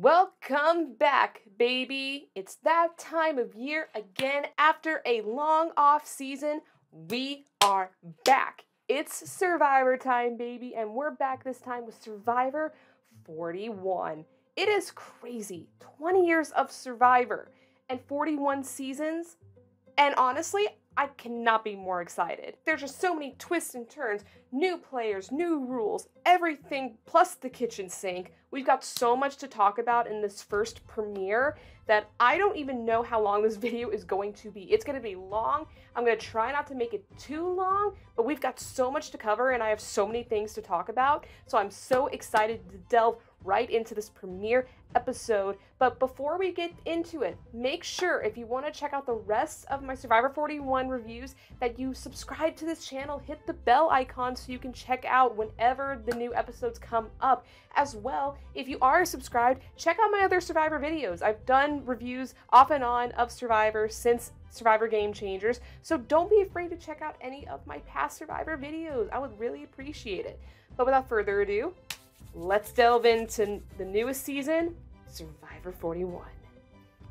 Welcome back, baby. It's that time of year again. After a long off season, we are back. It's Survivor time, baby, and we're back this time with Survivor 41. It is crazy. 20 years of Survivor and 41 seasons. And honestly, I cannot be more excited. There's just so many twists and turns, new players, new rules, everything plus the kitchen sink. We've got so much to talk about in this first premiere that I don't even know how long this video is going to be. It's going to be long. I'm going to try not to make it too long, but we've got so much to cover and I have so many things to talk about. So I'm so excited to delve right into this premiere episode. But before we get into it, make sure if you want to check out the rest of my Survivor 41 reviews that you subscribe to this channel, hit the bell icon so you can check out whenever the new episodes come up. As well, if you are subscribed, check out my other Survivor videos. I've done reviews off and on of Survivor since Survivor Game Changers, so don't be afraid to check out any of my past Survivor videos. I would really appreciate it. But without further ado, let's delve into the newest season, Survivor 41.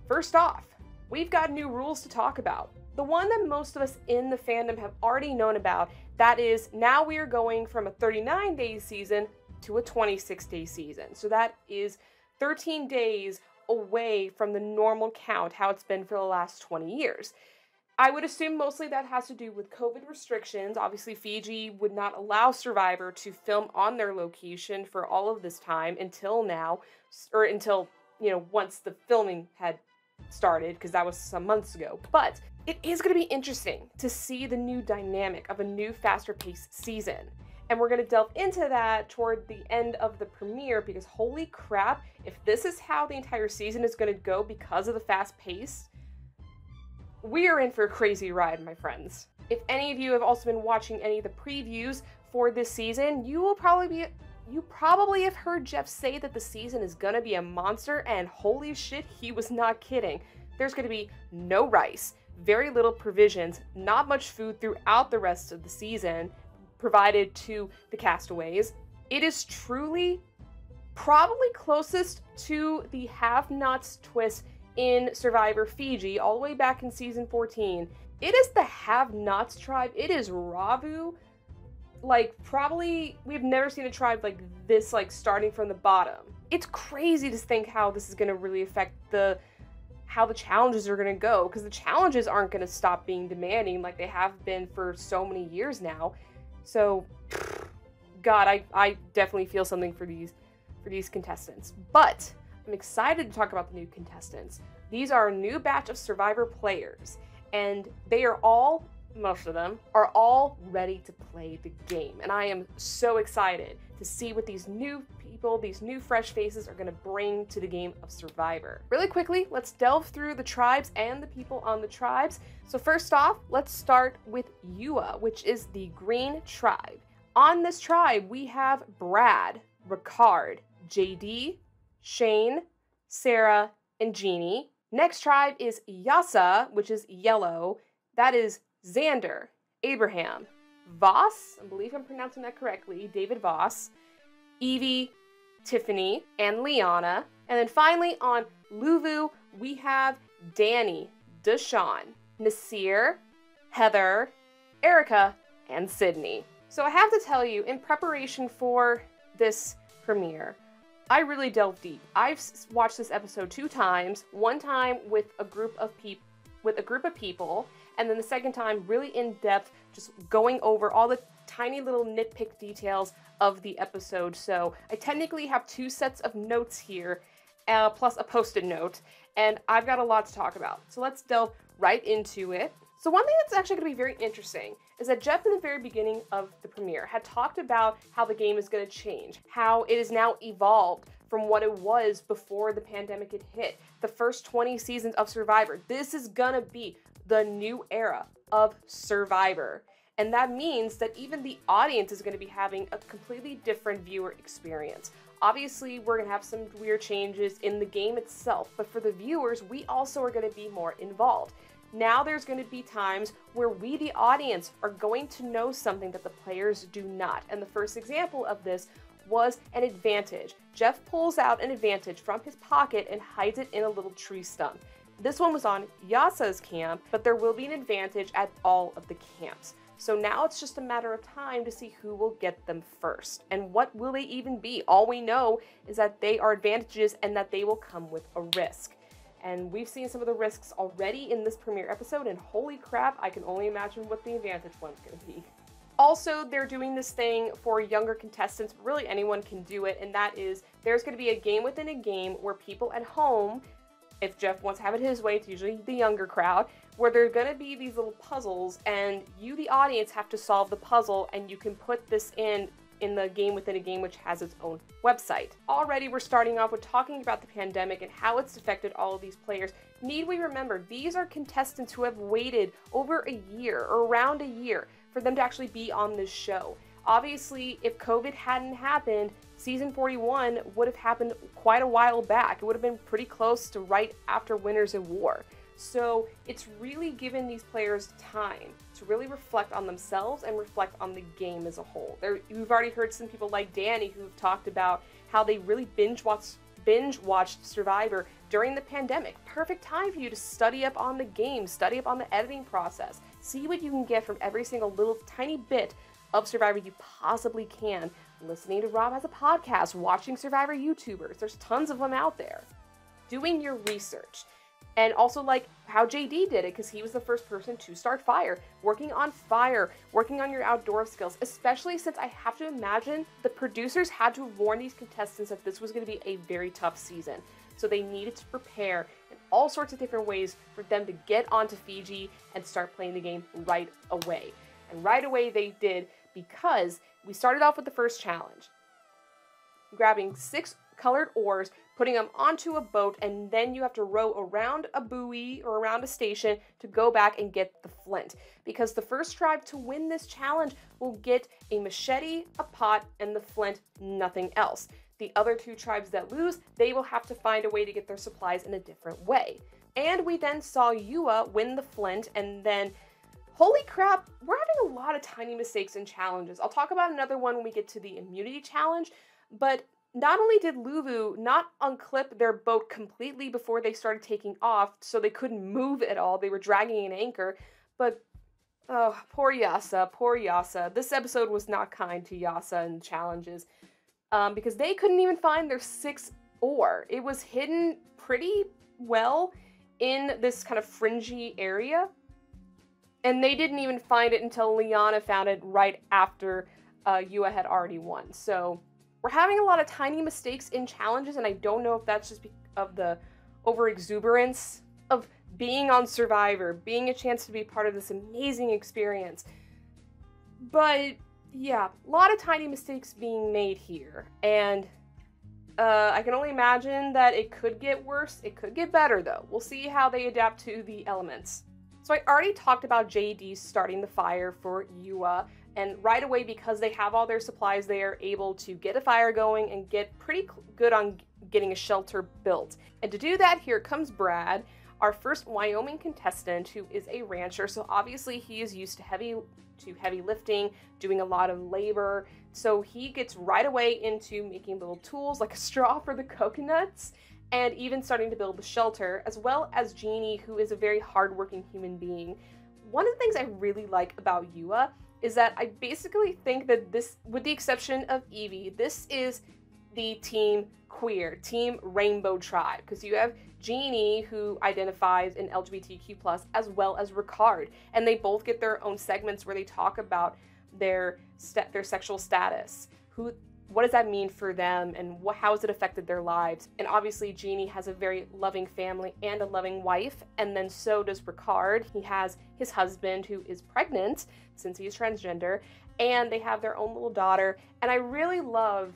First off, we've got new rules to talk about. The one that most of us in the fandom have already known about, that is, now we are going from a 39-day season to a 26-day season. So that is 13 days away from the normal count, how it's been for the last 20 years. I would assume mostly that has to do with COVID restrictions. Obviously, Fiji would not allow Survivor to film on their location for all of this time until now, or until, once the filming had started, because that was some months ago. But it is going to be interesting to see the new dynamic of a new, faster-paced season. And we're going to delve into that toward the end of the premiere because holy crap, if this is how the entire season is going to go because of the fast pace, we are in for a crazy ride, my friends. If any of you have also been watching any of the previews for this season, you probably have heard Jeff say that the season is going to be a monster, and holy shit, he was not kidding. There's going to be no rice, very little provisions, not much food throughout the rest of the season provided to the castaways. It is truly probably closest to the have-nots twist in Survivor Fiji all the way back in season 14. It is the have-nots tribe. It is Ravu. Probably we've never seen a tribe like this, starting from the bottom. It's crazy to think how this is going to really affect how the challenges are going to go, because the challenges aren't going to stop being demanding like they have been for so many years now. So, God, I definitely feel something for these contestants. But I'm excited to talk about the new contestants. These are a new batch of Survivor players, and they are all, most of them, are all ready to play the game. And I am so excited to see what these new people, these new fresh faces are going to bring to the game of Survivor. Really quickly, let's delve through the tribes and the people on the tribes. So first off, let's start with Yua, which is the Green tribe. On this tribe, we have Brad, Ricard, JD, Shane, Sarah, and Jeannie. Next tribe is Yasa, which is yellow. That is Xander, Abraham, Voss, I believe I'm pronouncing that correctly, David Voss, Evie, Tiffany, and Liana. And then finally on Luvu, we have Danny, Deshawn, Nasir, Heather, Erica, and Sydney. So I have to tell you, in preparation for this premiere, I really delved deep. I've watched this episode 2 times, one time with a group of people, and then the second time really in depth, just going over all the tiny little nitpick details of the episode. So I technically have 2 sets of notes here, plus a post-it note, and I've got a lot to talk about. So let's delve right into it. So one thing that's actually going to be very interesting is that Jeff in the very beginning of the premiere had talked about how the game is going to change, how it is now evolved from what it was before the pandemic had hit. The first 20 seasons of Survivor. This is going to be the new era of Survivor. And that means that even the audience is going to be having a completely different viewer experience. Obviously, we're going to have some weird changes in the game itself, but for the viewers, we also are going to be more involved. Now there's going to be times where we, the audience, are going to know something that the players do not. And the first example of this was an advantage. Jeff pulls out an advantage from his pocket and hides it in a little tree stump. This one was on Yasa's camp, but there will be an advantage at all of the camps. So now it's just a matter of time to see who will get them first. And what will they even be? All we know is that they are advantages and that they will come with a risk. And we've seen some of the risks already in this premiere episode, and holy crap, I can only imagine what the advantage one's going to be. Also, they're doing this thing for younger contestants, but really anyone can do it, and that is there's going to be a game within a game where people at home, if Jeff wants to have it his way, it's usually the younger crowd, where there are going to be these little puzzles, and you, the audience, have to solve the puzzle, and you can put this in the game within a game, which has its own website. Already we're starting off with talking about the pandemic and how it's affected all of these players. Need we remember, these are contestants who have waited over a year or around a year for them to actually be on this show. Obviously, if COVID hadn't happened, season 41 would have happened quite a while back. It would have been pretty close to right after Winners of War. So it's really given these players time to really reflect on themselves and reflect on the game as a whole. You've already heard some people like Danny who've talked about how they really binge watched Survivor during the pandemic. Perfect time for you to study up on the game, study up on the editing process, see what you can get from every single little tiny bit of Survivor you possibly can. Listening to Rob as a podcast, watching Survivor YouTubers, there's tons of them out there. Doing your research. And also like how JD did it, because he was the first person to start fire, working on your outdoor skills, especially since I have to imagine the producers had to warn these contestants that this was going to be a very tough season. So they needed to prepare in all sorts of different ways for them to get onto Fiji and start playing the game right away. And right away they did, because we started off with the first challenge. Grabbing 6 colored oars, putting them onto a boat, and then you have to row around a buoy or around a station to go back and get the flint. Because the first tribe to win this challenge will get a machete, a pot, and the flint, nothing else. The other 2 tribes that lose, they will have to find a way to get their supplies in a different way. And we then saw Yua win the flint, and then, holy crap, we're having a lot of tiny mistakes in challenges. I'll talk about another one when we get to the immunity challenge, but not only did Luvu not unclip their boat completely before they started taking off, so they couldn't move at all, they were dragging an anchor, but, oh, poor Yasa, poor Yasa. This episode was not kind to Yasa and challenges, because they couldn't even find their 6th oar. It was hidden pretty well in this kind of fringy area, and they didn't even find it until Liana found it right after Yua had already won. So we're having a lot of tiny mistakes in challenges, and I don't know if that's just because of the overexuberance of being on Survivor, being a chance to be part of this amazing experience. But yeah, a lot of tiny mistakes being made here, and I can only imagine that it could get worse. It could get better, though. We'll see how they adapt to the elements. So I already talked about JD starting the fire for Yua, and right away, because they have all their supplies, they are able to get a fire going and get pretty good on getting a shelter built. And to do that, here comes Brad, our first Wyoming contestant, who is a rancher. So obviously he is used to heavy lifting, doing a lot of labor. So he gets right away into making little tools like a straw for the coconuts, and even starting to build the shelter, as well as Jeannie, who is a very hardworking human being. One of the things I really like about Yua is that I basically think that this, with the exception of Evie, this is the team queer, team rainbow tribe, because you have Jeannie, who identifies in LGBTQ+, as well as Ricard, and they both get their own segments where they talk about their sexual status, what does that mean for them, and how has it affected their lives. And obviously Jeannie has a very loving family and a loving wife, and then so does Ricard. He has his husband, who is pregnant since he's transgender, and they have their own little daughter. And I really love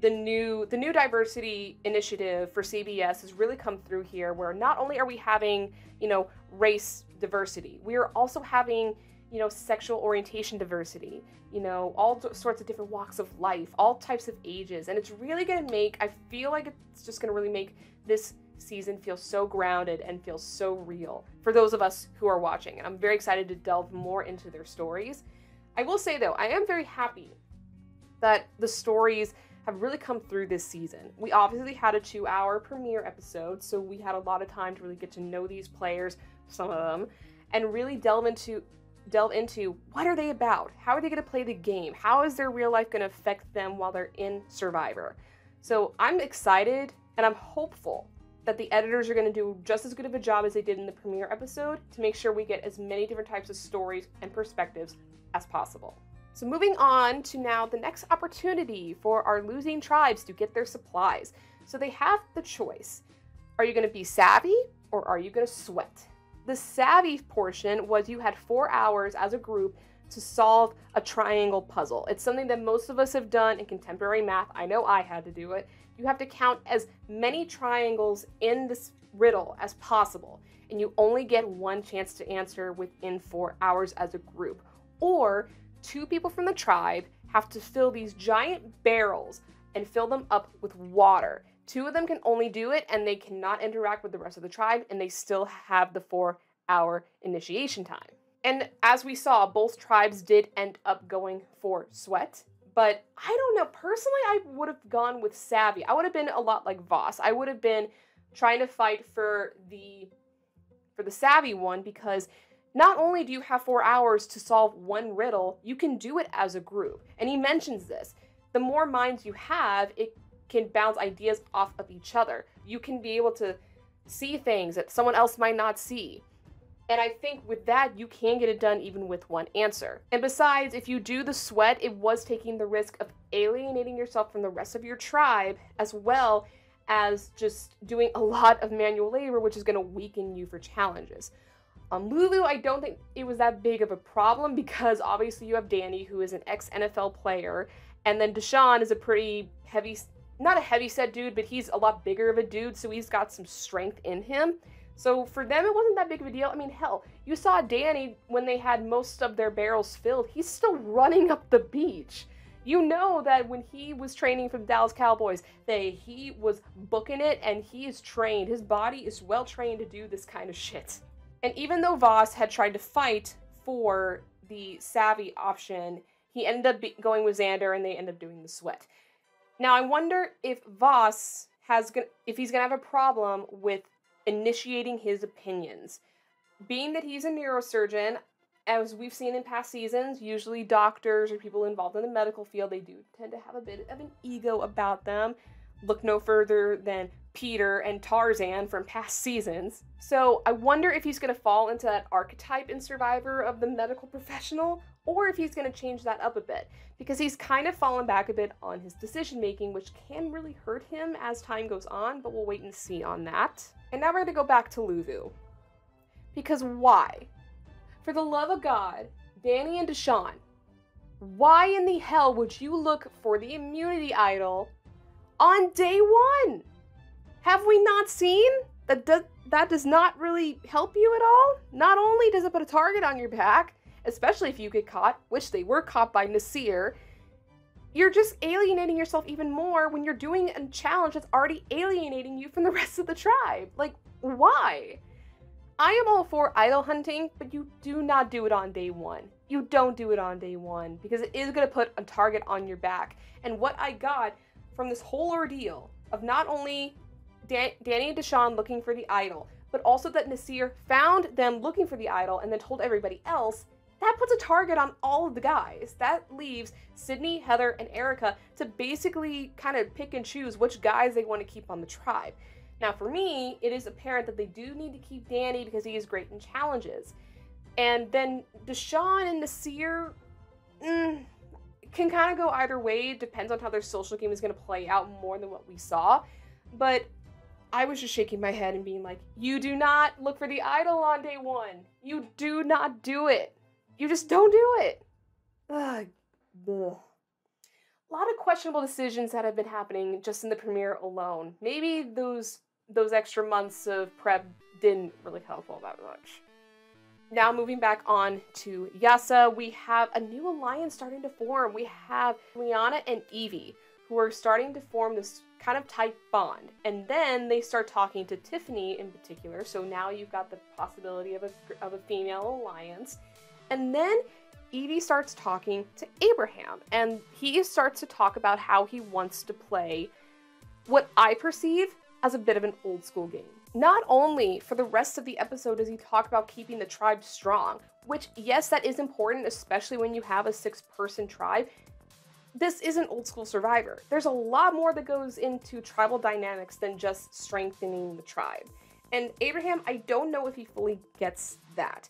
the new diversity initiative for CBS has really come through here, where not only are we having, race diversity, we are also having, sexual orientation diversity, all sorts of different walks of life, all types of ages. And it's really going to I feel like it's just going to really make this season feel so grounded and feel so real for those of us who are watching. And I'm very excited to delve more into their stories. I will say, though, I am very happy that the stories have really come through this season. We obviously had a 2-hour premiere episode, so we had a lot of time to really get to know these players, some of them, and really delve into what are they about? How are they going to play the game? How is their real life going to affect them while they're in Survivor? So I'm excited and I'm hopeful that the editors are going to do just as good of a job as they did in the premiere episode to make sure we get as many different types of stories and perspectives as possible. So moving on to now the next opportunity for our losing tribes to get their supplies. So they have the choice. Are you going to be savvy or are you going to sweat? The savvy portion was you had 4 hours as a group to solve a triangle puzzle. It's something that most of us have done in contemporary math. I know I had to do it. You have to count as many triangles in this riddle as possible, and you only get one chance to answer within 4 hours as a group. Or 2 people from the tribe have to fill these giant barrels and fill them up with water. 2 of them can only do it, and they cannot interact with the rest of the tribe, and they still have the 4-hour initiation time. And as we saw, both tribes did end up going for sweat, but I don't know. Personally, I would have gone with savvy. I would have been a lot like Voss. I would have been trying to fight for the savvy one, because not only do you have 4 hours to solve one riddle, you can do it as a group. And he mentions this. The more minds you have, it can bounce ideas off of each other. You can be able to see things that someone else might not see. And I think with that, you can get it done even with one answer. And besides, if you do the sweat, it was taking the risk of alienating yourself from the rest of your tribe, as well as just doing a lot of manual labor, which is going to weaken you for challenges. On Lulu, I don't think it was that big of a problem, because obviously you have Danny, who is an ex-NFL player, and then Deshaun is a pretty heavy, not a heavy-set dude, but he's a lot bigger of a dude, so he's got some strength in him. So for them, it wasn't that big of a deal. I mean, hell, you saw Danny when they had most of their barrels filled. He's still running up the beach. You know that when he was training for the Dallas Cowboys, he was booking it, and he is trained. His body is well trained to do this kind of shit. And even though Voss had tried to fight for the savvy option, he ended up going with Xander, and they ended up doing the sweat. Now, I wonder if Voss if he's gonna have a problem with initiating his opinions. Being that he's a neurosurgeon, as we've seen in past seasons, usually doctors or people involved in the medical field, they do tend to have a bit of an ego about them. Look no further than Peter and Tarzan from past seasons. So I wonder if he's going to fall into that archetype in Survivor of the medical professional, or if he's going to change that up a bit, because he's kind of fallen back a bit on his decision making, which can really hurt him as time goes on, but we'll wait and see on that. And now we're going to go back to Lulu. Because why? For the love of God, Danny and Deshaun, why in the hell would you look for the immunity idol on day 1? Have we not seen that that does not really help you at all? Not only does it put a target on your back, especially if you get caught, which they were caught by Nasir, you're just alienating yourself even more when you're doing a challenge that's already alienating you from the rest of the tribe. Like, why? I am all for idol hunting, but you do not do it on day 1. You don't do it on day 1, because it is going to put a target on your back. And what I got from this whole ordeal of not only Danny and Deshaun looking for the idol, but also that Nasir found them looking for the idol and then told everybody else, that puts a target on all of the guys. That leaves Sydney, Heather, and Erica to basically kind of pick and choose which guys they want to keep on the tribe. Now for me, it is apparent that they do need to keep Danny because he is great in challenges. And then Deshaun and Nasir can kind of go either way. It depends on how their social game is going to play out more than what we saw. But I was just shaking my head and being like, you do not look for the idol on day 1. You do not do it. You just don't do it. Ugh. Ugh. A lot of questionable decisions that have been happening just in the premiere alone. Maybe those extra months of prep didn't really help all that much. Now moving back on to Yasa, we have a new alliance starting to form. We have rhianaB and Evie, who are starting to form this kind of tight bond. And then they start talking to Tiffany in particular, so now you've got the possibility of a female alliance. And then Evie starts talking to Abraham, and he starts to talk about how he wants to play what I perceive as a bit of an old school game. Not only for the rest of the episode does he talk about keeping the tribe strong, which, yes, that is important, especially when you have a 6-person tribe. This isn't old school Survivor. There's a lot more that goes into tribal dynamics than just strengthening the tribe. And Abraham, I don't know if he fully gets that.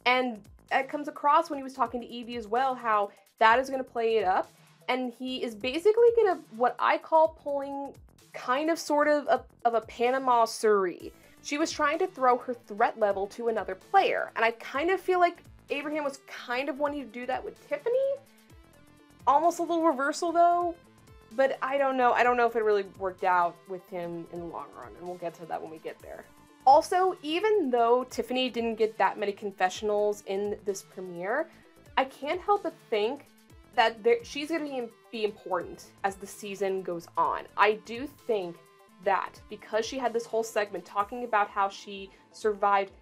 And it comes across when he was talking to Evie as well, how that is going to play it up. And he is basically going to, what I call pulling kind of sort of a Panama Surrey. She was trying to throw her threat level to another player. And I kind of feel like Abraham was kind of wanting to do that with Tiffany. Almost a little reversal though. But I don't know. I don't know if it really worked out with him in the long run. And we'll get to that when we get there. Also, even though Tiffany didn't get that many confessionals in this premiere, I can't help but think that she's going to be important as the season goes on. I do think that because she had this whole segment talking about how she survived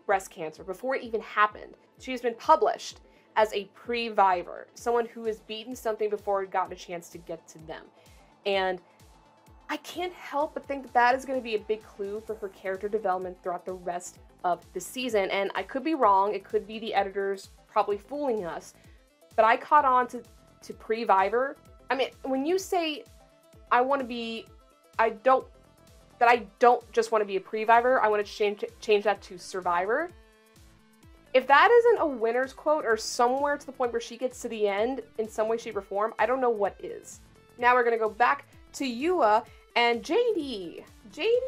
breast cancer before it even happened, she has been published as a pre-vivor, someone who has beaten something before it got a chance to get to them. And I can't help but think that that is going to be a big clue for her character development throughout the rest of the season. And I could be wrong. It could be the editors probably fooling us. But I caught on to pre-vivor. I mean, when you say I don't just want to be a pre-vivor, I want to change that to survivor. If that isn't a winner's quote or somewhere to the point where she gets to the end in some way, shape, or form, I don't know what is. Now we're going to go back to Yua and JD. JD,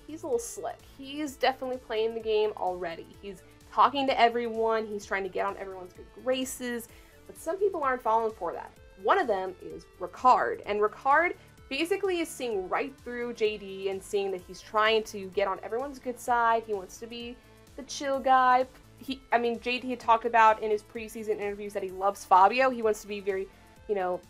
he's a little slick. He's definitely playing the game already. He's talking to everyone. He's trying to get on everyone's good graces. But some people aren't falling for that. One of them is rhianaB. And rhianaB basically is seeing right through JD and seeing that he's trying to get on everyone's good side. He wants to be the chill guy. JD had talked about in his preseason interviews that he loves Fabio. He wants to be very,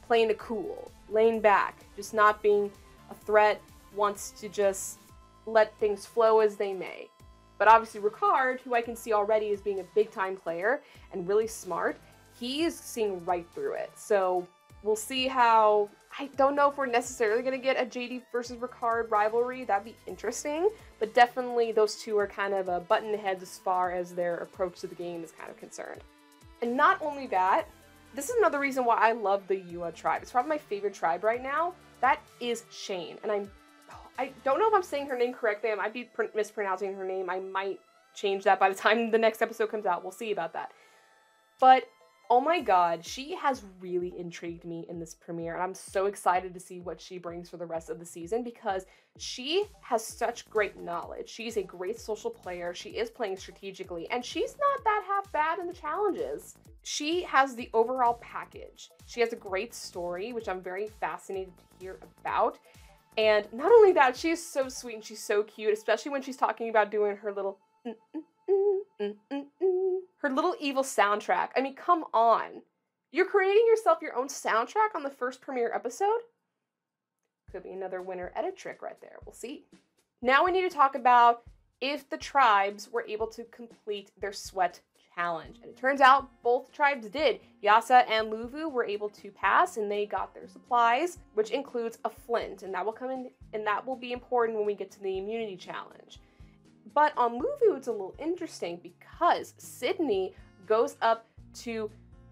playing it cool, laying back, just not being a threat, wants to just let things flow as they may. But obviously rhianaB, who I can see already as being a big-time player and really smart, he is seeing right through it. So we'll see how. I don't know if we're necessarily going to get a JD versus rhianaB rivalry. That'd be interesting. But definitely those two are kind of button heads as far as their approach to the game is kind of concerned. And not only that, this is another reason why I love the Yua tribe. It's probably my favorite tribe right now. That is Shane. And I don't know if I'm saying her name correctly. I might be mispronouncing her name. I might change that by the time the next episode comes out. We'll see about that. But oh my god, she has really intrigued me in this premiere, and I'm so excited to see what she brings for the rest of the season because she has such great knowledge. She's a great social player, she is playing strategically, and she's not that half bad in the challenges. She has the overall package. She has a great story, which I'm very fascinated to hear about. And not only that, she's so sweet and she's so cute, especially when she's talking about doing her little her little evil soundtrack. I mean, come on. You're creating yourself your own soundtrack on the first premiere episode? Could be another winner edit trick right there. We'll see. Now we need to talk about if the tribes were able to complete their sweat challenge. And it turns out both tribes did. Yasa and Luvu were able to pass and they got their supplies, which includes a flint. And that will come in, and that will be important when we get to the immunity challenge. But on Luvu, it's a little interesting because Sydney goes up to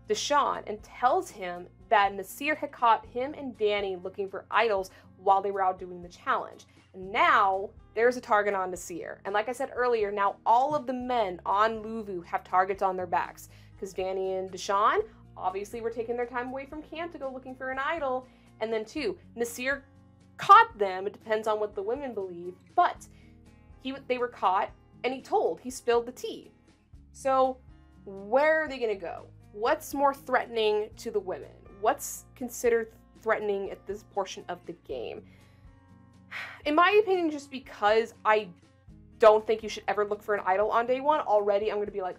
Deshawn and tells him that Nasir had caught him and Danny looking for idols while they were out doing the challenge. And now there's a target on Nasir. And like I said earlier, now all of the men on Luvu have targets on their backs because Danny and Deshawn obviously were taking their time away from camp to go looking for an idol. And then too, Nasir caught them. It depends on what the women believe, but they were caught, and he spilled the tea. So where are they going to go? What's more threatening to the women? What's considered threatening at this portion of the game? In my opinion, just because I don't think you should ever look for an idol on day one, already I'm going to be like,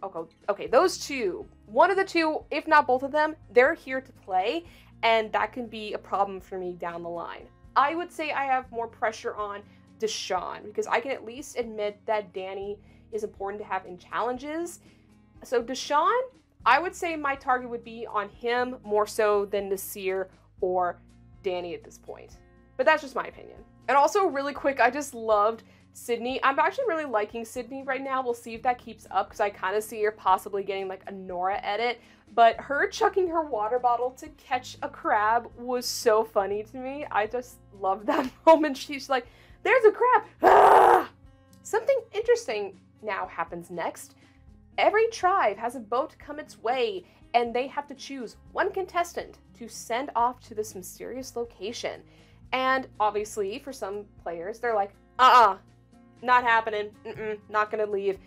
okay, those two, one of the two, if not both of them, they're here to play, and that can be a problem for me down the line. I would say I have more pressure on Deshawn, because I can at least admit that Danny is important to have in challenges. So Deshawn, I would say my target would be on him more so than Nasir or Danny at this point. But that's just my opinion. And also, really quick, I just loved Sydney. I'm actually really liking Sydney right now. We'll see if that keeps up, because I kind of see her possibly getting like a Nora edit. But her chucking her water bottle to catch a crab was so funny to me. I just love that moment. She's like, there's a crab! Ah! Something interesting now happens next. Every tribe has a boat come its way, and they have to choose one contestant to send off to this mysterious location. And obviously, for some players, they're like, not happening, not gonna leave.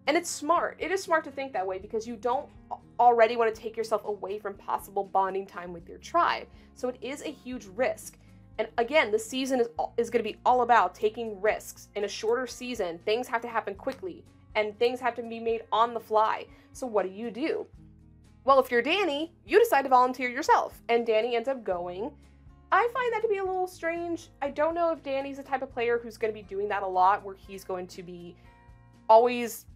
And it's smart. It is smart to think that way, because you don't already want to take yourself away from possible bonding time with your tribe. So it is a huge risk. And again, the season is going to be all about taking risks. In a shorter season, things have to happen quickly, and things have to be made on the fly. So what do? Well, if you're Danny, you decide to volunteer yourself, and Danny ends up going. I find that to be a little strange. I don't know if Danny's the type of player who's going to be doing that a lot, where he's going to be always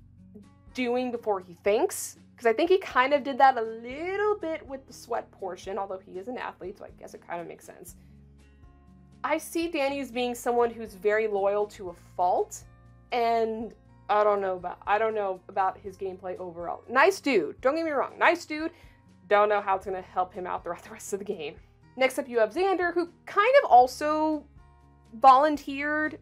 doing before he thinks. Because I think he kind of did that a little bit with the sweat portion, although he is an athlete, so I guess it kind of makes sense. I see Danny as being someone who's very loyal to a fault, and I don't know about his gameplay overall. Nice dude, don't get me wrong, nice dude. Don't know how it's going to help him out throughout the rest of the game. Next up, you have Xander, who kind of also volunteered,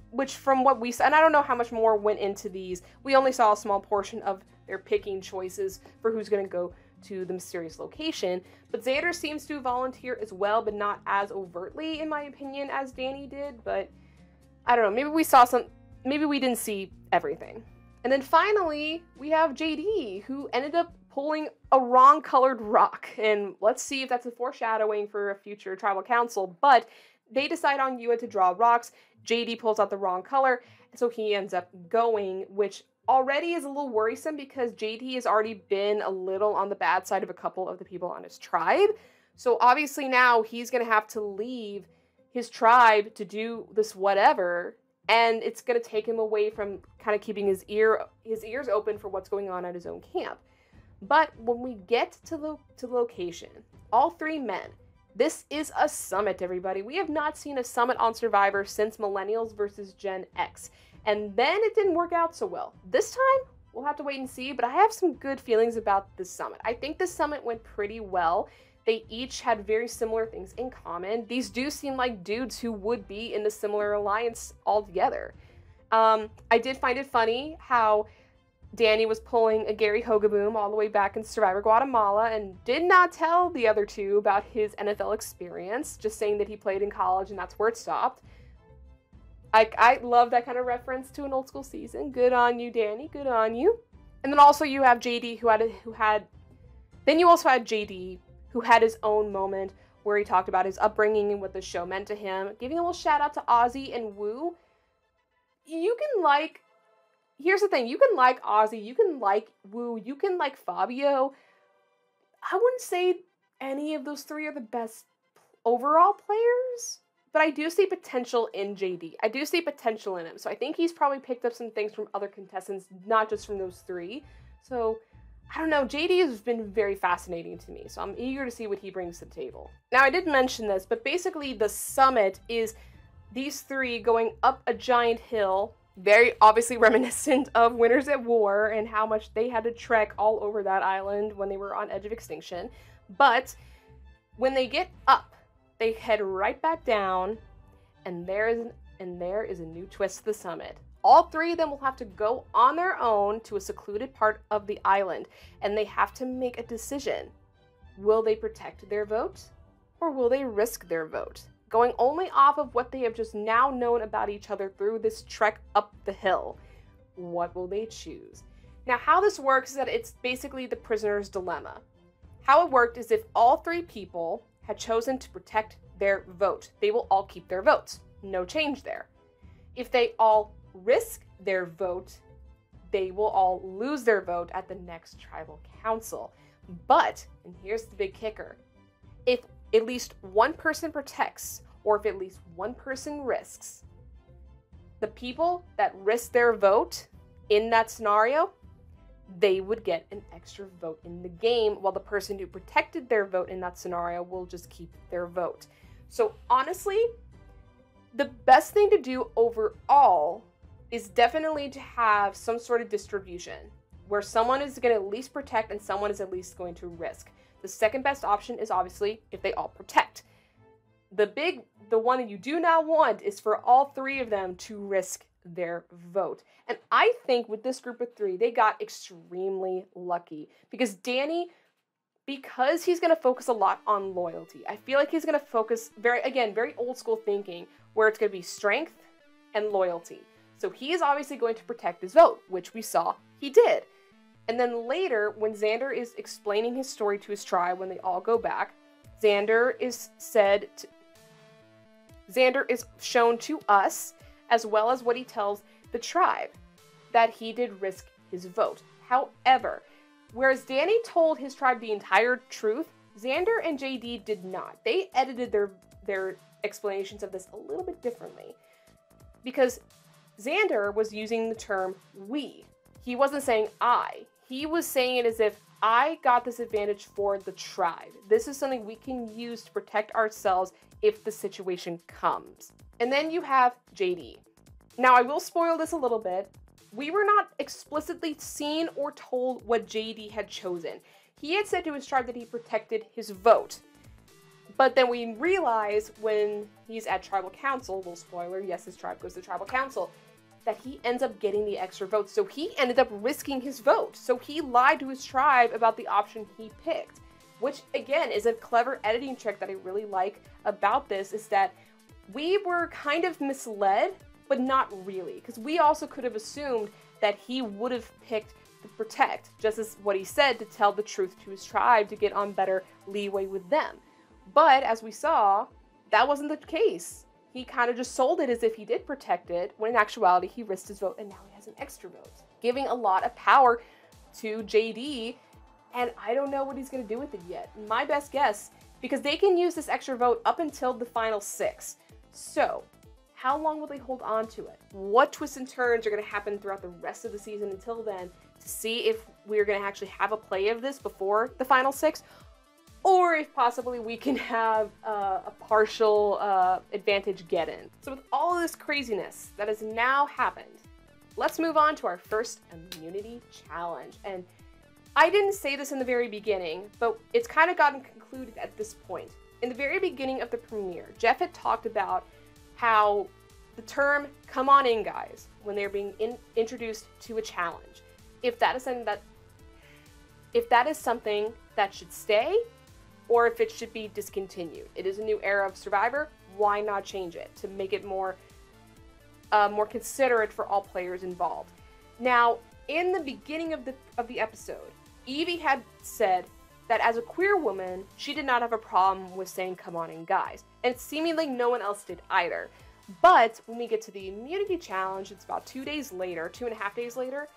which from what we saw, and I don't know how much more went into these, we only saw a small portion of their picking choices for who's going to go to the mysterious location. But Xander seems to volunteer as well, but not as overtly, in my opinion, as Danny did. But I don't know, maybe we saw maybe we didn't see everything. And then finally, we have JD, who ended up pulling a wrong colored rock. And let's see if that's a foreshadowing for a future tribal council. But they decide on Yua to draw rocks. JD pulls out the wrong color, so he ends up going, which already is a little worrisome, because JD has already been a little on the bad side of a couple of the people on his tribe. So obviously now he's going to have to leave his tribe to do this whatever, and it's going to take him away from kind of keeping his ears open for what's going on at his own camp. But when we get to the location, all three men, this is a summit, everybody. We have not seen a summit on Survivor since Millennials versus Gen X. And then it didn't work out so well. This time, we'll have to wait and see, but I have some good feelings about this summit. I think this summit went pretty well. They each had very similar things in common. These do seem like dudes who would be in a similar alliance altogether. I did find it funny how Danny was pulling a Gary Hogaboom all the way back in Survivor Guatemala and did not tell the other two about his NFL experience, just saying that he played in college and that's where it stopped. I love that kind of reference to an old school season. Good on you, Danny. Good on you. And then also you have JD who had his own moment where he talked about his upbringing and what the show meant to him. Giving a little shout out to Ozzy and Woo. Here's the thing, you can like Ozzy, you can like Woo, you can like Fabio. I wouldn't say any of those three are the best overall players, but I do see potential in JD. I do see potential in him. So I think he's probably picked up some things from other contestants, not just from those three. So I don't know, JD has been very fascinating to me. So I'm eager to see what he brings to the table. Now I did mention this, but basically the summit is these three going up a giant hill, very obviously reminiscent of Winners at War and how much they had to trek all over that island when they were on edge of extinction. But when they get up, they head right back down, and there is a new twist to the summit. All three of them will have to go on their own to a secluded part of the island, and they have to make a decision. Will they protect their vote, or will they risk their vote? Going only off of what they have just now known about each other through this trek up the hill. What will they choose? Now, how this works is that it's basically the prisoner's dilemma. How it worked is if all three people had chosen to protect their vote, they will all keep their votes. No change there. If they all risk their vote, they will all lose their vote at the next tribal council. But, and here's the big kicker, if at least one person protects, or if at least one person risks, the people that risk their vote in that scenario, they would get an extra vote in the game, while the person who protected their vote in that scenario will just keep their vote. So honestly, the best thing to do overall is definitely to have some sort of distribution where someone is going to at least protect and someone is at least going to risk. The second best option is obviously if they all protect. The one that you do not want is for all three of them to risk their vote. And I think with this group of three, they got extremely lucky because Danny, because he's going to focus a lot on loyalty, I feel like he's going to focus very old school thinking where it's going to be strength and loyalty. So he is obviously going to protect his vote, which we saw he did. And then later, when Xander is explaining his story to his tribe when they all go back, Xander is shown to us, as well as what he tells the tribe, that he did risk his vote. However, whereas Danny told his tribe the entire truth, Xander and JD did not. They edited their explanations of this a little bit differently. Because Xander was using the term we. He wasn't saying I. He was saying it as if I got this advantage for the tribe. This is something we can use to protect ourselves if the situation comes. And then you have JD. Now, I will spoil this a little bit. We were not explicitly seen or told what JD had chosen. He had said to his tribe that he protected his vote. But then we realize when he's at tribal council, little spoiler, yes, his tribe goes to tribal council, that he ends up getting the extra vote. So he ended up risking his vote. So he lied to his tribe about the option he picked, which again is a clever editing trick that I really like about this, is that we were kind of misled, but not really, because we also could have assumed that he would have picked the protect, just as what he said, to tell the truth to his tribe to get on better leeway with them. But as we saw, that wasn't the case. He kind of just sold it as if he did protect it, when in actuality he risked his vote and now he has an extra vote, giving a lot of power to JD, and I don't know what he's going to do with it yet. My best guess, because they can use this extra vote up until the final 6. So, how long will they hold on to it? What twists and turns are going to happen throughout the rest of the season until then to see if we're going to actually have a play of this before the final 6? Or if possibly we can have a partial advantage get in. So with all of this craziness that has now happened, let's move on to our first immunity challenge. And I didn't say this in the very beginning, but it's kind of gotten concluded at this point. In the very beginning of the premiere, Jeff had talked about how the term "come on in, guys," when they're being introduced to a challenge, if that is something that should stay, or if it should be discontinued. It is a new era of Survivor. Why not change it to make it more considerate for all players involved? Now, in the beginning of the episode, Evie had said that as a queer woman, she did not have a problem with saying "come on in, guys," and seemingly no one else did either. But when we get to the immunity challenge, it's about 2.5 days later,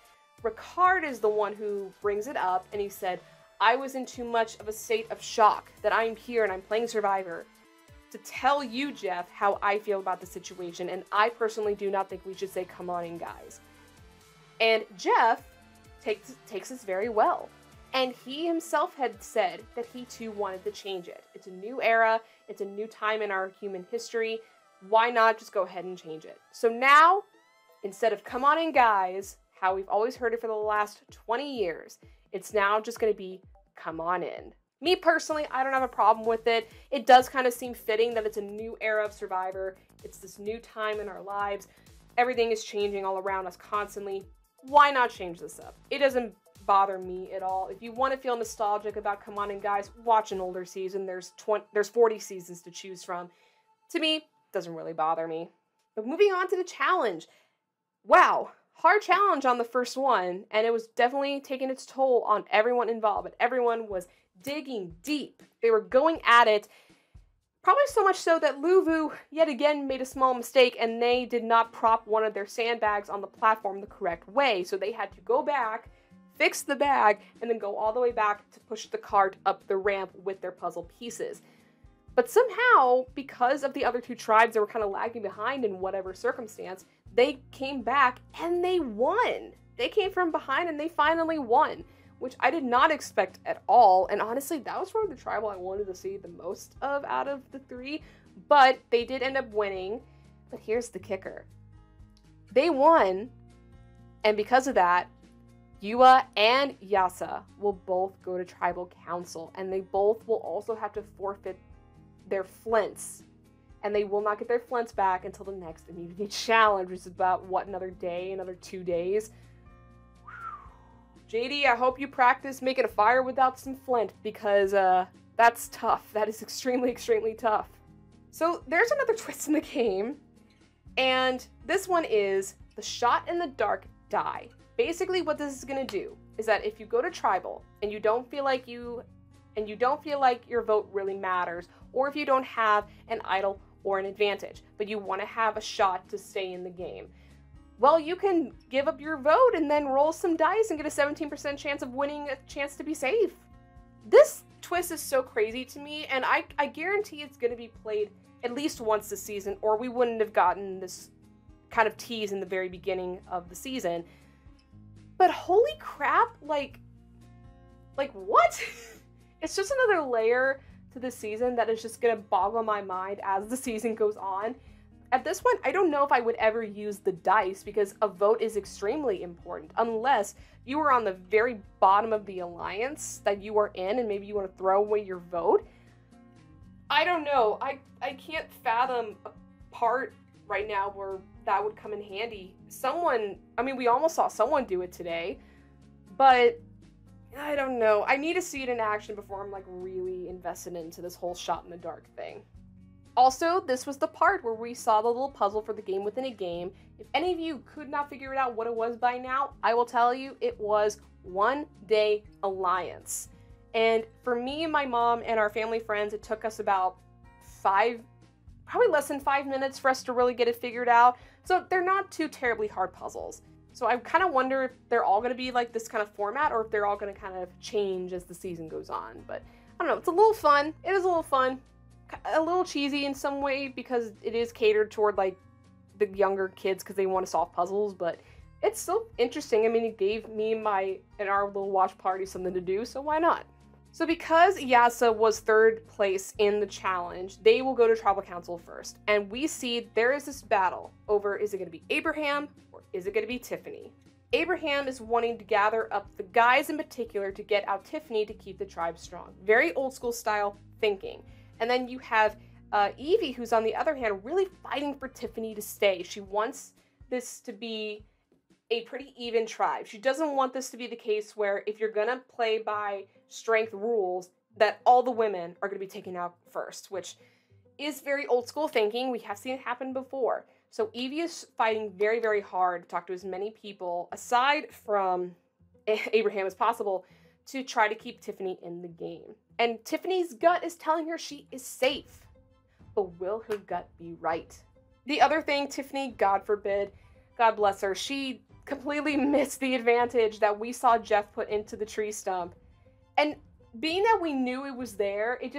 Ricard is the one who brings it up, and he said, "I was in too much of a state of shock that I'm here and I'm playing Survivor to tell you, Jeff, how I feel about the situation, and I personally do not think we should say 'come on in, guys.'" And Jeff takes this very well. And he himself had said that he too wanted to change it. It's a new era, it's a new time in our human history. Why not just go ahead and change it? So now, instead of "come on in, guys," how we've always heard it for the last 20 years, it's now just going to be "come on in." Me personally, I don't have a problem with it. It does kind of seem fitting that it's a new era of Survivor. It's this new time in our lives. Everything is changing all around us constantly. Why not change this up? It doesn't bother me at all. If you want to feel nostalgic about "come on in, guys," watch an older season. There's 40 seasons to choose from. To me, it doesn't really bother me. But moving on to the challenge. Wow. Hard challenge on the first one, and it was definitely taking its toll on everyone involved, but everyone was digging deep. They were going at it, probably so much so that Luvu yet again made a small mistake, and they did not prop one of their sandbags on the platform the correct way, so they had to go back, fix the bag, and then go all the way back to push the cart up the ramp with their puzzle pieces. But somehow, because of the other two tribes that were kind of lagging behind in whatever circumstance, they came back and they won. they came from behind and they finally won, which I did not expect at all. And honestly, that was probably the tribal I wanted to see the most of out of the 3, but they did end up winning. But here's the kicker. They won, and because of that, Yua and Yasa will both go to tribal council, and they both will also have to forfeit their flints, and they will not get their flints back until the next immunity challenge, which is about, what, another 2 days? JD, I hope you practice making a fire without some flint, because that's tough. That is extremely, extremely tough. So there's another twist in the game, and this one is the shot in the dark die. Basically what this is going to do is that if you go to tribal and you don't feel like your vote really matters, or if you don't have an idol or an advantage, but you want to have a shot to stay in the game, well, you can give up your vote and then roll some dice and get a 17% chance of winning a chance to be safe. This twist is so crazy to me, and I guarantee it's going to be played at least once this season, or we wouldn't have gotten this kind of tease in the very beginning of the season. But holy crap, like what? It's just another layer to the season that is just going to boggle my mind as the season goes on. At this point, I don't know if I would ever use the dice, because a vote is extremely important, unless you are on the very bottom of the alliance that you are in and maybe you want to throw away your vote. I don't know. I can't fathom a part right now where that would come in handy. We almost saw someone do it today, but I don't know. I need to see it in action before I'm like really invested into this whole shot in the dark thing. Also, this was the part where we saw the little puzzle for the game within a game. If any of you could not figure it out what it was by now, I will tell you it was One Day Alliance. And for me and my mom and our family friends, it took us about probably less than 5 minutes for us to really get it figured out. So they're not too terribly hard puzzles. So I kind of wonder if they're all going to be like this kind of format, or if they're all going to kind of change as the season goes on. But I don't know, it's a little fun. It is a little fun. A little cheesy in some way, because it is catered toward like the younger kids because they want to solve puzzles, but it's still interesting. I mean, it gave me and our little watch party something to do, so why not? So because Yasa was 3rd place in the challenge, they will go to tribal council first. And we see there is this battle over, is it going to be Abraham or is it going to be Tiffany? Abraham is wanting to gather up the guys in particular to get out Tiffany to keep the tribe strong. Very old school style thinking. And then you have Evie, who's on the other hand really fighting for Tiffany to stay. She wants this to be a pretty even tribe. She doesn't want this to be the case where if you're gonna play by strength rules, that all the women are gonna be taken out first, which is very old school thinking. We have seen it happen before. So Evie is fighting very, very hard to talk to as many people aside from Abraham as possible to try to keep Tiffany in the game. And Tiffany's gut is telling her she is safe. But will her gut be right? The other thing, Tiffany, God forbid, God bless her, she completely missed the advantage that we saw Jeff put into the tree stump. And being that we knew it was there, it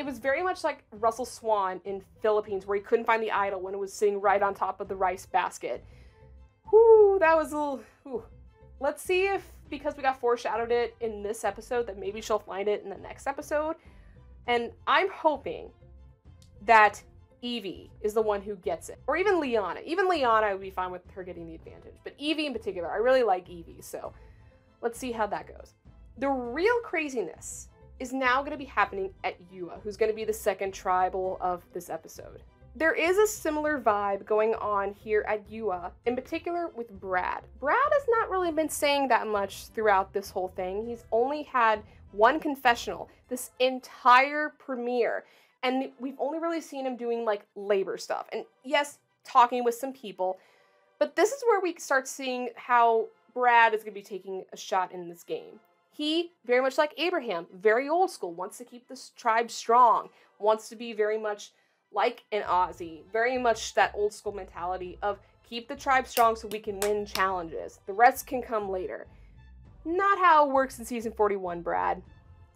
was very much like Russell Swan in Philippines, where he couldn't find the idol when it was sitting right on top of the rice basket. Whew, that was a little, whew. Let's see if, because we got foreshadowed it in this episode, that maybe she'll find it in the next episode. And I'm hoping that Evie is the one who gets it. Or even Liana. Even Liana, I would be fine with her getting the advantage. But Evie in particular, I really like Evie, so let's see how that goes. The real craziness is now going to be happening at Yua, who's going to be the 2nd tribal of this episode. There is a similar vibe going on here at Yua, in particular with Brad. Brad has not really been saying that much throughout this whole thing. He's only had one confessional this entire premiere, and we've only really seen him doing like labor stuff. And yes, talking with some people, but this is where we start seeing how Brad is going to be taking a shot in this game. He, very much like Abraham, very old school, wants to keep this tribe strong, wants to be very much like an Aussie, very much that old school mentality of keep the tribe strong so we can win challenges. The rest can come later. Not how it works in season 41, Brad.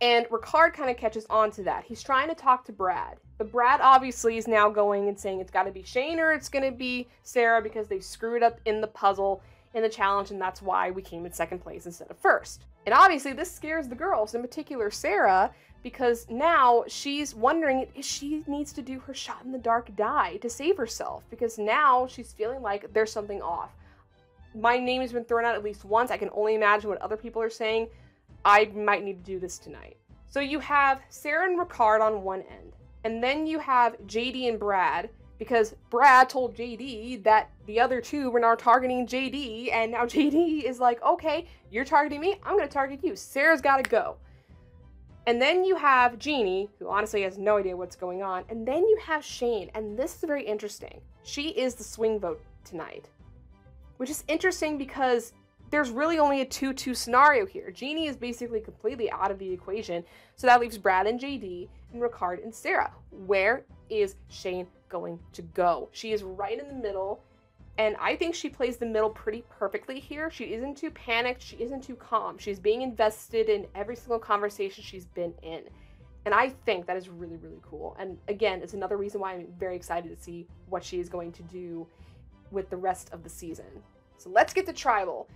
And Ricard kind of catches on to that. He's trying to talk to Brad, but Brad obviously is now going and saying it's got to be Shane or it's going to be Sarah because they screwed up in the puzzle in the challenge, and that's why we came in second place instead of first. And obviously this scares the girls, in particular Sarah, because now she's wondering if she needs to do her shot in the dark die to save herself, because now she's feeling like there's something off. My name has been thrown out at least once. I can only imagine what other people are saying. I might need to do this tonight. So you have Sarah and Ricard on one end, and then you have JD and Brad, because Brad told JD that the other two were now targeting JD, and now JD is like, okay, you're targeting me, I'm gonna target you. Sarah's gotta go. And then you have Jeannie, who honestly has no idea what's going on, and then you have Shane, and this is very interesting. She is the swing vote tonight, which is interesting because there's really only a 2-2 scenario here. Jeannie is basically completely out of the equation, so that leaves Brad and JD and Ricard and Sarah. Where is Shane going to go? She is right in the middle, and I think she plays the middle pretty perfectly here. She isn't too panicked, she isn't too calm. She's being invested in every single conversation she's been in. And I think that is really, really cool. And again, it's another reason why I'm very excited to see what she is going to do with the rest of the season. So let's get to Tribal.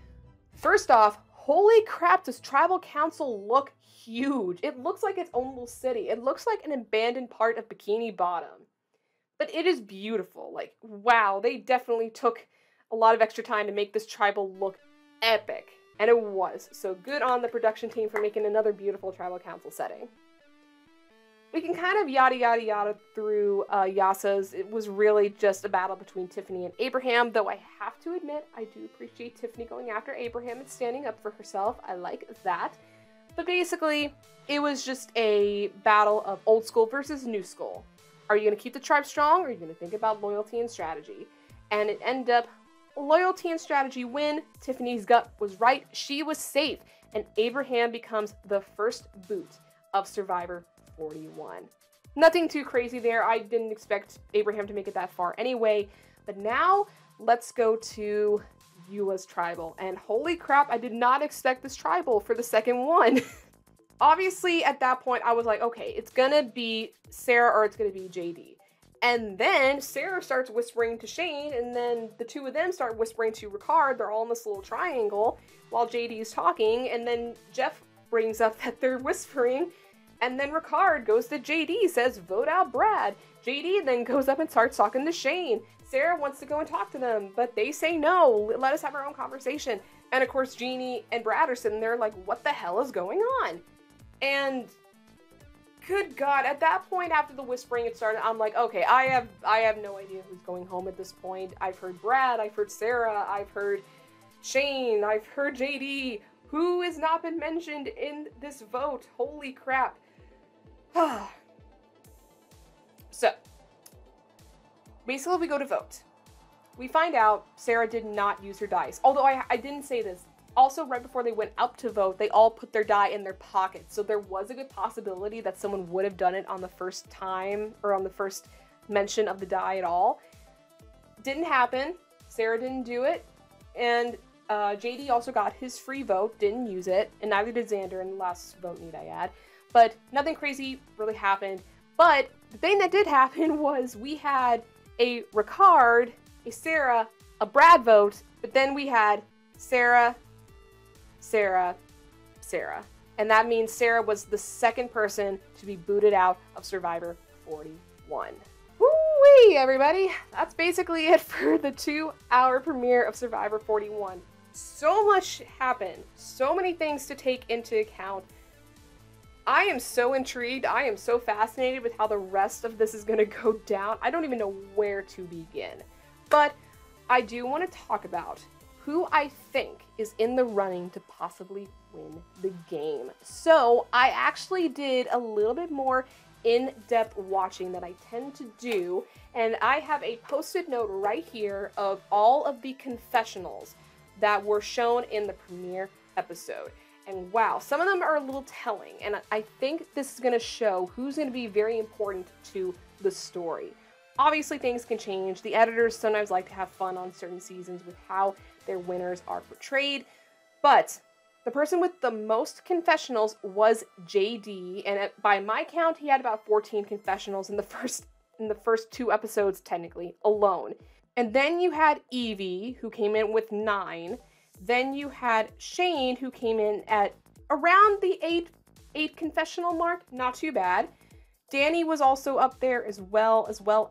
First off, holy crap, does Tribal Council look huge. It looks like its own little city. It looks like an abandoned part of Bikini Bottom. But it is beautiful. Like, wow, they definitely took a lot of extra time to make this tribal look epic. And it was. So good on the production team for making another beautiful Tribal Council setting. We can kind of yada yada yada through Yasa's. It was really just a battle between Tiffany and Abraham, though I have to admit, I do appreciate Tiffany going after Abraham and standing up for herself. I like that. But basically, it was just a battle of old school versus new school. Are you going to keep the tribe strong, or are you going to think about loyalty and strategy? And it ended up loyalty and strategy win. Tiffany's gut was right. She was safe. And Abraham becomes the first boot of Survivor 41. Nothing too crazy there. I didn't expect Abraham to make it that far anyway. But now let's go to Eula's tribal. And holy crap, I did not expect this tribal for the second one. Obviously, at that point, I was like, okay, it's gonna be Sarah or it's gonna be JD. And then Sarah starts whispering to Shane, and then the two of them start whispering to Ricard. They're all in this little triangle while JD is talking, and then Jeff brings up that they're whispering, and then Ricard goes to JD, says, vote out Brad. JD then goes up and starts talking to Shane. Sarah wants to go and talk to them, but they say no, let us have our own conversation. And of course, Jeannie and Brad are sitting there like, what the hell is going on? And good God, at that point, after the whispering had started, I'm like, okay, I have no idea who's going home at this point. I've heard Brad, I've heard Sarah, I've heard Shane, I've heard JD. Who has not been mentioned in this vote? Holy crap. So, basically we go to vote. We find out Sarah did not use her dice. Although I didn't say this. Also, right before they went up to vote, they all put their die in their pockets. So there was a good possibility that someone would have done it on the first time, or on the first mention of the die at all. Didn't happen. Sarah didn't do it. And JD also got his free vote, didn't use it. And neither did Xander in the last vote, need I add. But nothing crazy really happened. But the thing that did happen was we had a Ricard, a Sarah, a Brad vote, but then we had Sarah, Sarah, Sarah. And that means Sarah was the second person to be booted out of Survivor 41. Woo-wee, everybody. That's basically it for the 2-hour premiere of Survivor 41. So much happened. So many things to take into account. I am so intrigued. I am so fascinated with how the rest of this is going to go down. I don't even know where to begin. But I do want to talk about who I think is in the running to possibly win the game. So I actually did a little bit more in-depth watching than I tend to do, and I have a post-it note right here of all of the confessionals that were shown in the premiere episode. And wow, some of them are a little telling, and I think this is going to show who's going to be very important to the story. Obviously, things can change. The editors sometimes like to have fun on certain seasons with how their winners are portrayed, but the person with the most confessionals was JD, and by my count, he had about 14 confessionals in the first 2 episodes, technically, alone. And then you had Evie, who came in with 9, Then you had Shane, who came in at around the eight confessional mark, not too bad. Danny was also up there as well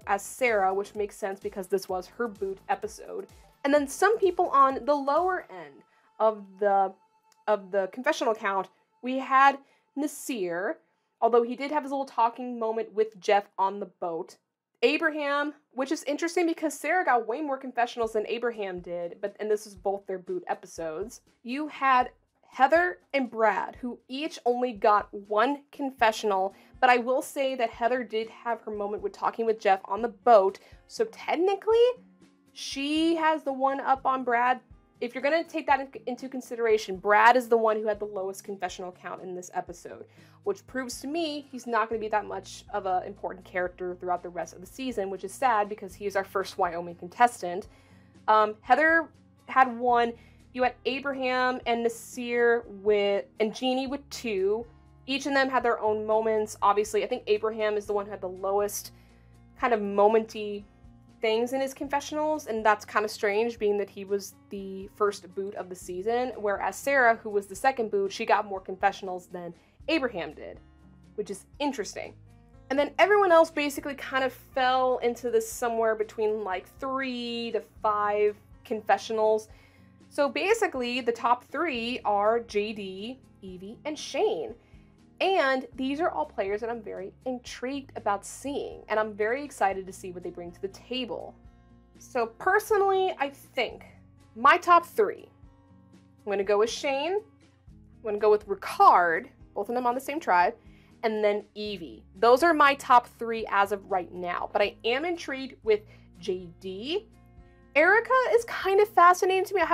as Sarah, which makes sense because this was her boot episode. And then some people on the lower end of the confessional count, we had Nasir, although he did have his little talking moment with Jeff on the boat. Abraham, which is interesting because Sarah got way more confessionals than Abraham did, and this is both their boot episodes. You had Heather and Brad, who each only got one confessional, but I will say that Heather did have her moment with talking with Jeff on the boat, so technically, she has the one up on Brad. If you're going to take that into consideration, Brad is the one who had the lowest confessional count in this episode, which proves to me he's not going to be that much of an important character throughout the rest of the season, which is sad because he is our first Wyoming contestant. Heather had one. You had Abraham and Nasir and Jeannie with 2. Each of them had their own moments. Obviously, I think Abraham is the one who had the lowest kind of momenty things in his confessionals, and that's kind of strange being that he was the first boot of the season, whereas Sarah, who was the second boot, she got more confessionals than Abraham did, which is interesting. And then everyone else basically kind of fell into this somewhere between like 3 to 5 confessionals. So basically the top 3 are JD, Evie, and Shane. And these are all players that I'm very intrigued about seeing, and I'm very excited to see what they bring to the table. So personally, I think my top 3, I'm going to go with Shane, I'm going to go with Ricard, both of them on the same tribe, and then Evie. Those are my top 3 as of right now, but I am intrigued with JD. Erica is kind of fascinating to me. I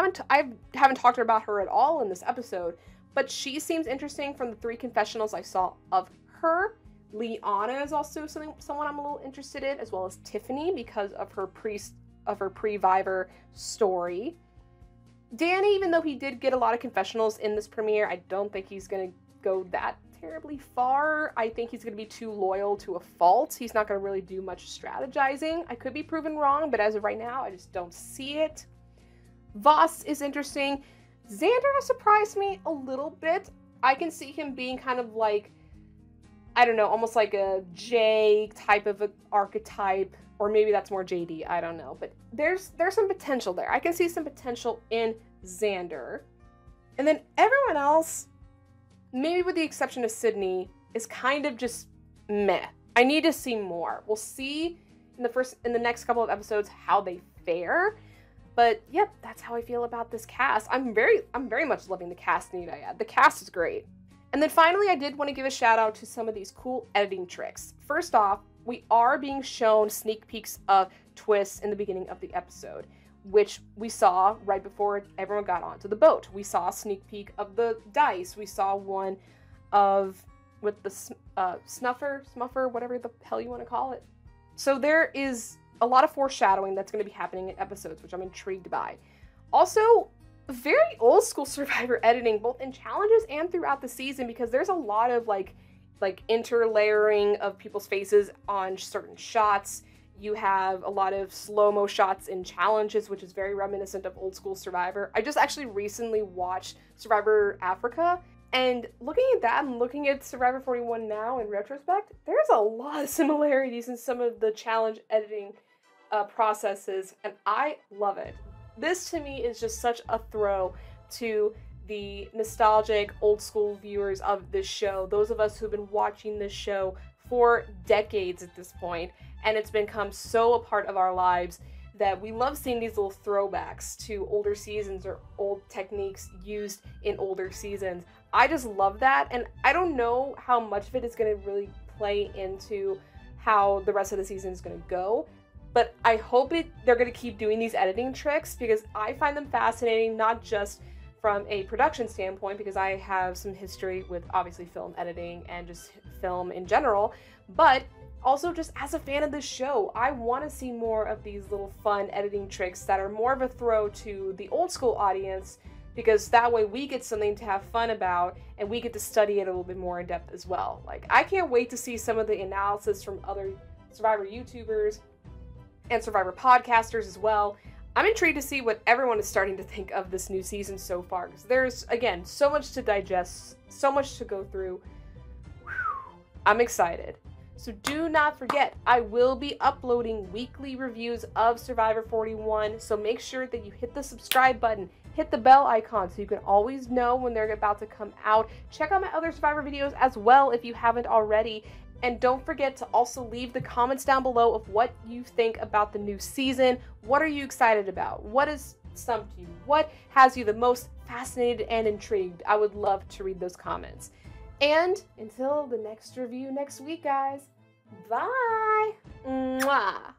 haven't talked about her at all in this episode, but she seems interesting from the 3 confessionals I saw of her. Liana is also someone I'm a little interested in, as well as Tiffany because of her pre-Viver story. Danny, even though he did get a lot of confessionals in this premiere, I don't think he's going to go that terribly far. I think he's going to be too loyal to a fault. He's not going to really do much strategizing. I could be proven wrong, but as of right now, I just don't see it. Voss is interesting. Xander has surprised me a little bit. I can see him being kind of like, I don't know, almost like a Jay type of an archetype, or maybe that's more JD, I don't know. But there's some potential there. I can see some potential in Xander. And then everyone else, maybe with the exception of Sydney, is kind of just meh. I need to see more. We'll see in the next couple of episodes how they fare. But yep, that's how I feel about this cast. I'm very much loving the cast need I add. The cast is great. And then finally, I did want to give a shout out to some of these cool editing tricks. First off, we are being shown sneak peeks of twists in the beginning of the episode, which we saw right before everyone got onto the boat. We saw a sneak peek of the dice. We saw one with the smuffer, whatever the hell you want to call it. So there is a lot of foreshadowing that's going to be happening in episodes, which I'm intrigued by. Also, very old school Survivor editing, both in challenges and throughout the season, because there's a lot of like interlayering of people's faces on certain shots. You have a lot of slow-mo shots in challenges, which is very reminiscent of old school Survivor. I just actually recently watched Survivor Africa, and looking at that and looking at Survivor 41 now in retrospect, there's a lot of similarities in some of the challenge editing processes, and I love it. This to me is just such a throw to the nostalgic old school viewers of this show, those of us who've been watching this show for decades at this point, and it's become so a part of our lives that we love seeing these little throwbacks to older seasons or old techniques used in older seasons. I just love that, and I don't know how much of it is going to really play into how the rest of the season is going to go, but I hope they're going to keep doing these editing tricks because I find them fascinating, not just from a production standpoint, because I have some history with obviously film editing and just film in general, but also just as a fan of this show, I want to see more of these little fun editing tricks that are more of a throw to the old school audience, because that way we get something to have fun about and we get to study it a little bit more in depth as well. Like, I can't wait to see some of the analysis from other Survivor YouTubers and Survivor podcasters as well. I'm intrigued to see what everyone is starting to think of this new season so far, because there's, again, so much to digest, so much to go through. Whew. I'm excited. So do not forget, I will be uploading weekly reviews of Survivor 41, so make sure that you hit the subscribe button, hit the bell icon so you can always know when they're about to come out. Check out my other Survivor videos as well if you haven't already. And don't forget to also leave the comments down below of what you think about the new season. What are you excited about? What has stumped you? What has you the most fascinated and intrigued? I would love to read those comments. And until the next review next week, guys, bye! Mwah!